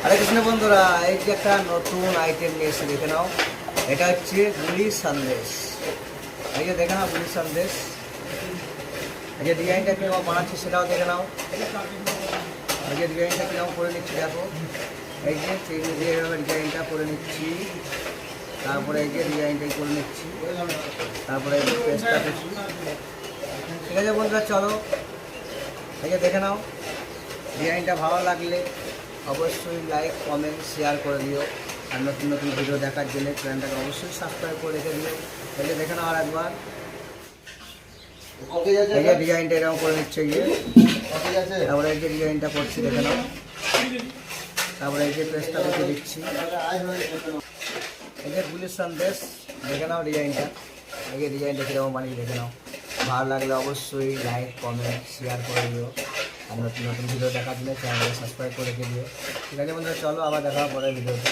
আরে কৃষ্ণ বন্ধুরা, এই যে একটা নতুন আইটেম নিয়ে এসে দেখে নাও। এটা হচ্ছে গুলি সন্দেশ। এই যে দেখে নাও গুলি সন্দেশ। এই যে ডিজাইনটা কিরকম বানাচ্ছি সেটাও দেখে নাও। এই যে ডিজাইনটা কিরকম করে নিচ্ছি দেখো। এই যে চিনি দিয়ে এভাবে ডিজাইনটা করে নিচ্ছি। তারপরে এই যে ডিজাইনটাই করে নিচ্ছি। তারপরে এই যে পেস্টটা করছি। ঠিক আছে বন্ধুরা, চলো এই যে দেখে নাও। ডিজাইনটা ভালো লাগলে অবশ্যই লাইক কমেন্ট শেয়ার করে দিও। আর নতুন নতুন ভিডিও দেখার জন্য চ্যানেলটাকে অবশ্যই সাবস্ক্রাইব করে রেখে দিও। এই যে দেখে নাও আর একবার। এই যে ডিজাইনটা এরকম করে নিচ্ছে। এই যে তারপরে এই যে ডিজাইনটা করছি দেখে নাও। তারপরে এই যে পেস্টটা দেখে দিচ্ছি। এই যে গুলির সন্দেশ দেখে নাও ডিজাইনটা। এই যে ডিজাইনটা কীরকম বানিয়ে দেখে নাও। ভালো লাগলে অবশ্যই লাইক কমেন্ট শেয়ার করে দিও। আর নতুন নতুন ভিডিও দেখার জন্য চ্যানেলকে সাবস্ক্রাইব করে রেখে দিও। ঠিক আছে বন্ধুরা, চলো আবার দেখা হবে পরের ভিডিওতে।